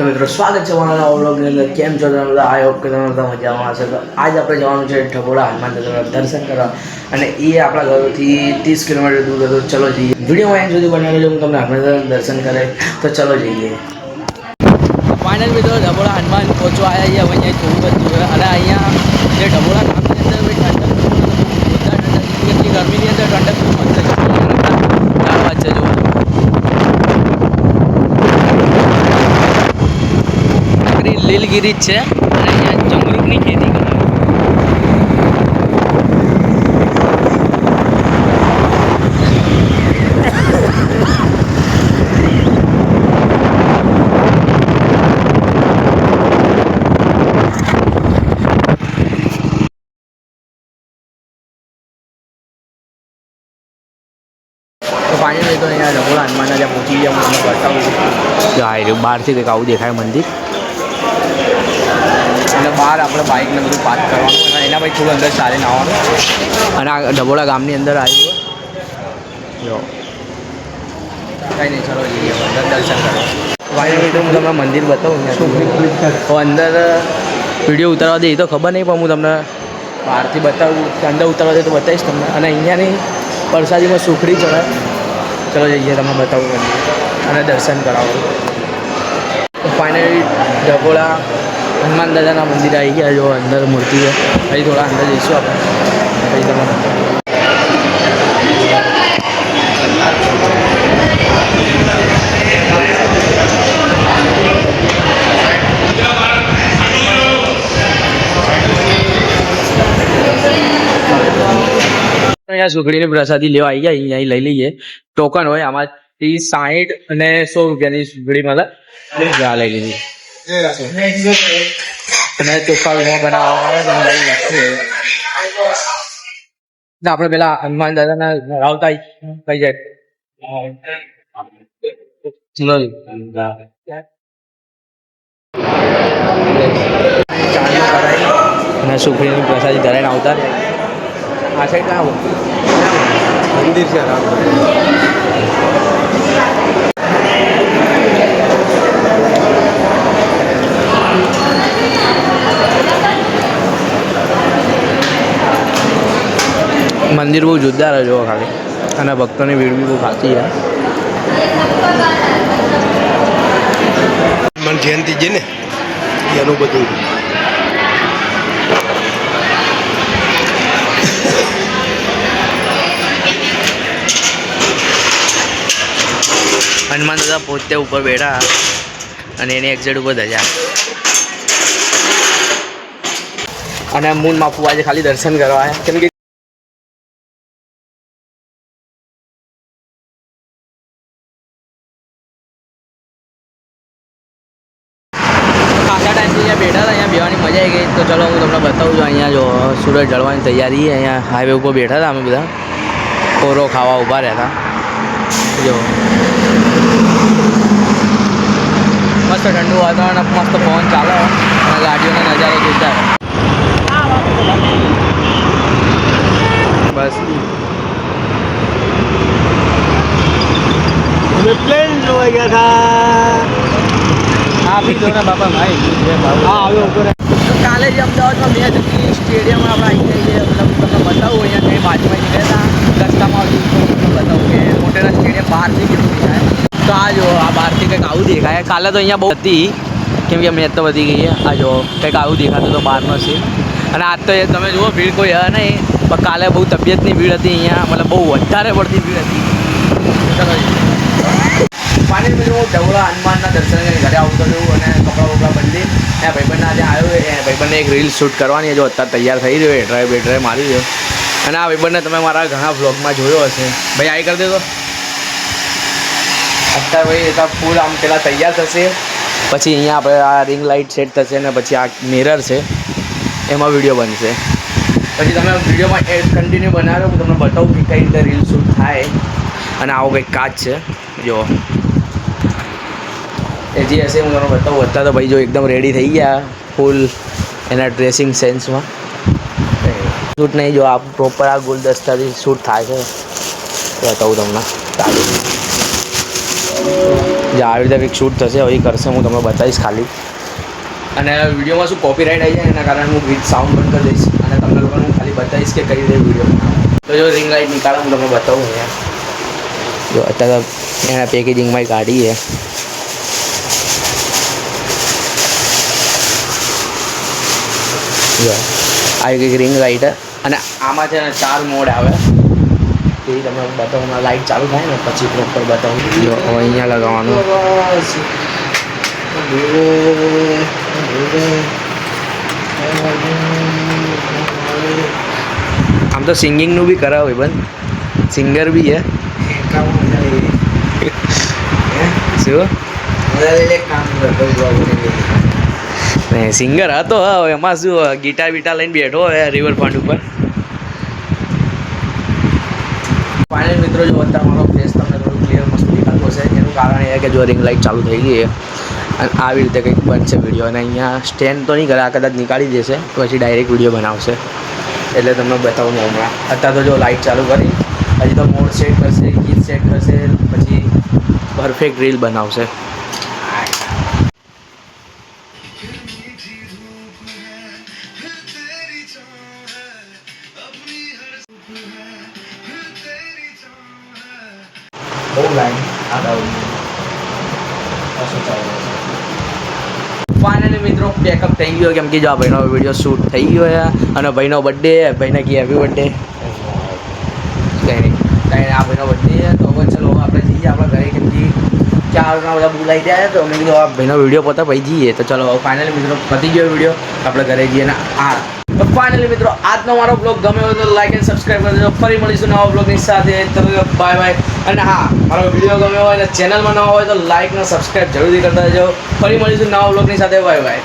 तो मित्रों स्वागत है हमारा नवा व्लॉग ની અંદર કેમ છો તમે બધા આઈ હોપ કે તમે બધા મજામાં હશો તો આજ આપણે જવાનું છે ઢબોળા હનુમાન દાદાના દર્શન કરવા અને એ આપણા ઘરથી 30 કિલોમીટર દૂર હતો ચલો જઈએ વિડિયોમાં એન્ડ સુધી બનાવી લેજો હું તમને હનુમાન દર્શન કરે તો ચલો જઈએ ફાઇનલ મિત્રો ઢબોળા હનુમાન પહોંચવા આવ્યા છીએ અહીંયા થોડું બધું અને અહીંયા જે ઢબોળા ગામની અંદર ઠંડક એટલી ગરમીની અંદર ઠંડક મસ્ત છે વાત છે જો લીલગીરી છે અને અહીંયા જમરૂકની ખેતી કરે તો ફાઇનલી તો અહીંયા ઢબોળા હનુમાનના જ્યાં પહોંચી ગયા હું તમને બતાવું જો આ રહ્યું બહારથી કંઈક આવું દેખાય મંદિર અને બહાર આપણે બાઇકને બધું પાર્ક કરવાનું અને એના પછી થોડું અંદર ચાલીને આવવાનું અને આ ઢબોળા ગામની અંદર આવ્યું જો કંઈ નહીં ચલો જઈએ અંદર દર્શન કરવા ફાઇનલી તો હું તમને મંદિર બતાવું તો અંદર વિડીયો ઉતારવા દે એ તો ખબર નહીં પણ હું તમને બહારથી બતાવું કે અંદર ઉતારવા દે તો બતાવીશ તમને અને અહીંયાની પ્રસાદીમાં સુખડી ચડાય ચલો જઈએ તમને બતાવું અને દર્શન કરાવું ફાઇનલી ઢબોળા હનુમાન દાદાના મંદિર આવી ગયા જો અંદર મૂર્તિ છે પછી થોડા અંદર જઈશું આપણે પછી તમે અહીંયા સુખડીની પ્રસાદી લેવા આવી ગયા અહીંયા લઈ લઈએ ટોકન હોય આમાંથી 60 અને 100 રૂપિયાની સુખડી મળે લઈ લીધી અને ચોખ્ખા વીમા બનાવવામાં આપણે પેલા હનુમાન દાદાના ધરાવતા કઈ જાય અને સુખડીની પ્રસાદી ધરાઈને આવતા આ સાઈડ ના આવો મંદિર છે મંદિર બહુ જોરદાર જો ખાલી અને ભક્તોની ભીડ બી બહુ ખાસી છે મને જયંતિ છે ને એનું બધું હનુમાન દાદા પોતે ઉપર બેઠા અને એની એક્ઝેટ ઉપર ધજા અને મૂન માફુ આજે ખાલી દર્શન કરવા આવ્યા કેમ કે ખાસા ટાઈમથી અહીંયા બેઠા હતા અહીંયા બેવાની મજા આવી ગઈ તો ચલો હું તમને બતાવું છું અહીંયા જો સૂરજ ઢળવાની તૈયારી અહીંયા હાઈવે ઉપર બેઠા હતા અમે બધા કોરો ખાવા ઊભા રહેતા જો મસ્ત ઠંડુ વાતાવરણ મસ્ત પવન ચાલે અને ગાડીઓનો નજારો જોતા બસ પ્લેન જોવા ગયા હતા આપી દો ને બાપા ભાઈ હા આવ્યો ઉપર કાલે જ અમદાવાદમાં મેચ હતી સ્ટેડિયમમાં આપણે આવી જઈએ મતલબ તમને બતાવું અહીંયા કંઈ બાજુમાં ગયા હતા રસ્તામાં બતાવું કે મોટેરા સ્ટેડિયમ બહારથી કેટલું દેખાય તો આ જો આ બહારથી કંઈક આવું દેખાય કાલે તો અહીંયા બહુ હતી કેમ કે મેચ તો વધી ગઈ આ જો કંઈક આવું દેખાતું તો બહારનો છે અને આજ તો તમે જુઓ ભીડ કોઈ હે નહીં પણ કાલે બહુ તબિયતની ભીડ હતી અહીંયા મતલબ બહુ વધારે પડતી ભીડ હતી ફાઇનલ બીજું હું ઢબોળા હનુમાનના દર્શન કરીને ઘરે આવતો રહ્યું અને કપડાં બપડા બદલી ત્યાં ભાઈબંધના ત્યાં આવ્યો ભાઈબંધને એક રીલ શૂટ કરવાની જો અત્યારે તૈયાર થઈ રહ્યો ડ્રાઈવ બેડ્રાઈવ મારી રહ્યો અને આ ભાઈબંધને તમે મારા ઘણા વ્લોગમાં જોયો હશે ભાઈ આઈ કરી દેતો અત્યારે ભાઈ એ ફૂલ આમ પહેલાં તૈયાર થશે પછી અહીંયા આપણે આ રિંગ લાઇટ સેટ થશે અને પછી આ મિરર છે એમાં વિડીયો બનશે પછી તમે વિડીયોમાં કન્ટિન્યુ બનાવો હું તમને બતાવું કે કઈ રીતે રીલ શૂટ થાય અને આવો કંઈક કાચ છે જો એ જે હશે હું તમને બતાવું અત્યારે તો ભાઈ જો એકદમ રેડી થઈ ગયા ફૂલ એના ડ્રેસિંગ સેન્સમાં શૂટ નહીં જો આ પ્રોપર આ ગુલદસ્તાથી શૂટ થાય છે બતાવું તમને ચાલુ જે આવી રીતે કંઈક શૂટ થશે હવે એ કરશે, હું તમને બતાવીશ ખાલી. અને વિડીયોમાં શું કોપીરાઇટ આવી જાય એના કારણે હું ગીત સાઉન્ડ બંધ કરી દઈશ અને તમને લોકોને હું ખાલી બતાવીશ કે કઈ રીતે વિડીયો. તો જો રિંગ લાઇટ નીકાળે હું તમને બતાવું અહીંયા. જો અત્યારે એના પેકેજિંગમાં કાઢી છે. જો આવી કંઈક રિંગ લાઇટ અને આમાં છે ને 4 મોડ આવે. એ તમને બતાવું, લાઇટ ચાલુ થાય ને પછી પ્રોપર બતાવું. જો હવે અહીંયા લગાવવાનું. આમ તો સિંગિંગનું બી કરાવે બંધ, સિંગર બી છે. શું નહીં સિંગર હતો હવે એમાં શું ગિટાર બીટાર લઈને બેઠો હોય રિવરફ્રન્ટ ઉપર. ફાઇનલ મિત્રો જો અત્યારે મારો ફેસ તમને થોડું ક્લિયર મસ્ત દેખાતું હશે. એનું કારણ એ કે જો રિંગ લાઇટ ચાલુ થઈ ગઈ છે અને આવી રીતે કંઈક બનશે વિડીયો. અને અહીંયા સ્ટેન્ડ તો નહીં કરે, આ કદાચ નીકાળી દેશે પછી ડાયરેક્ટ વિડીયો બનાવશે. એટલે તમને બતાવું હમણાં. અત્યારે તો જો લાઇટ ચાલુ કરી, હજી તો મોડ સેટ કરશે, ગીત સેટ કરશે, પછી પરફેક્ટ રીલ બનાવશે. ફાઇનલી મિત્રો પેકઅપ થઈ ગયો, કેમ કે જો આ ભાઈનો વિડીયો શૂટ થઈ ગયો છે અને ભાઈનો બર્થડે, ભાઈને કી હેપી બર્થડે. કંઈ નહીં આ ભાઈનો બર્થડે છે તો હવે ચલો આપણે જઈએ આપણા ઘરે, કેમ કે ચારના બધા બોલાઈ જાય તો મેં કીધું આ ભાઈનો વિડીયો પતા પછી જઈએ. તો ચલો ફાઇનલી મિત્રો પતી ગયો વિડીયો, આપણે ઘરે જઈએ ને તો ફાઇનલી મિત્રો આજનો મારો બ્લોગ ગમે હોય તો લાઈક એન્ડ સબસ્ક્રાઈબ કરી દેજો. ફરી મળીશું નવા બ્લોગની સાથે. Bye bye. અને હા, મારો વિડીયો ગમ્યો હોય અને ચેનલમાં નવા હોય તો લાઈક અને સબસ્ક્રાઈબ જરૂરથી કરતા રહેજો. ફરી મળીશું નવા બ્લોગની સાથે. Bye bye.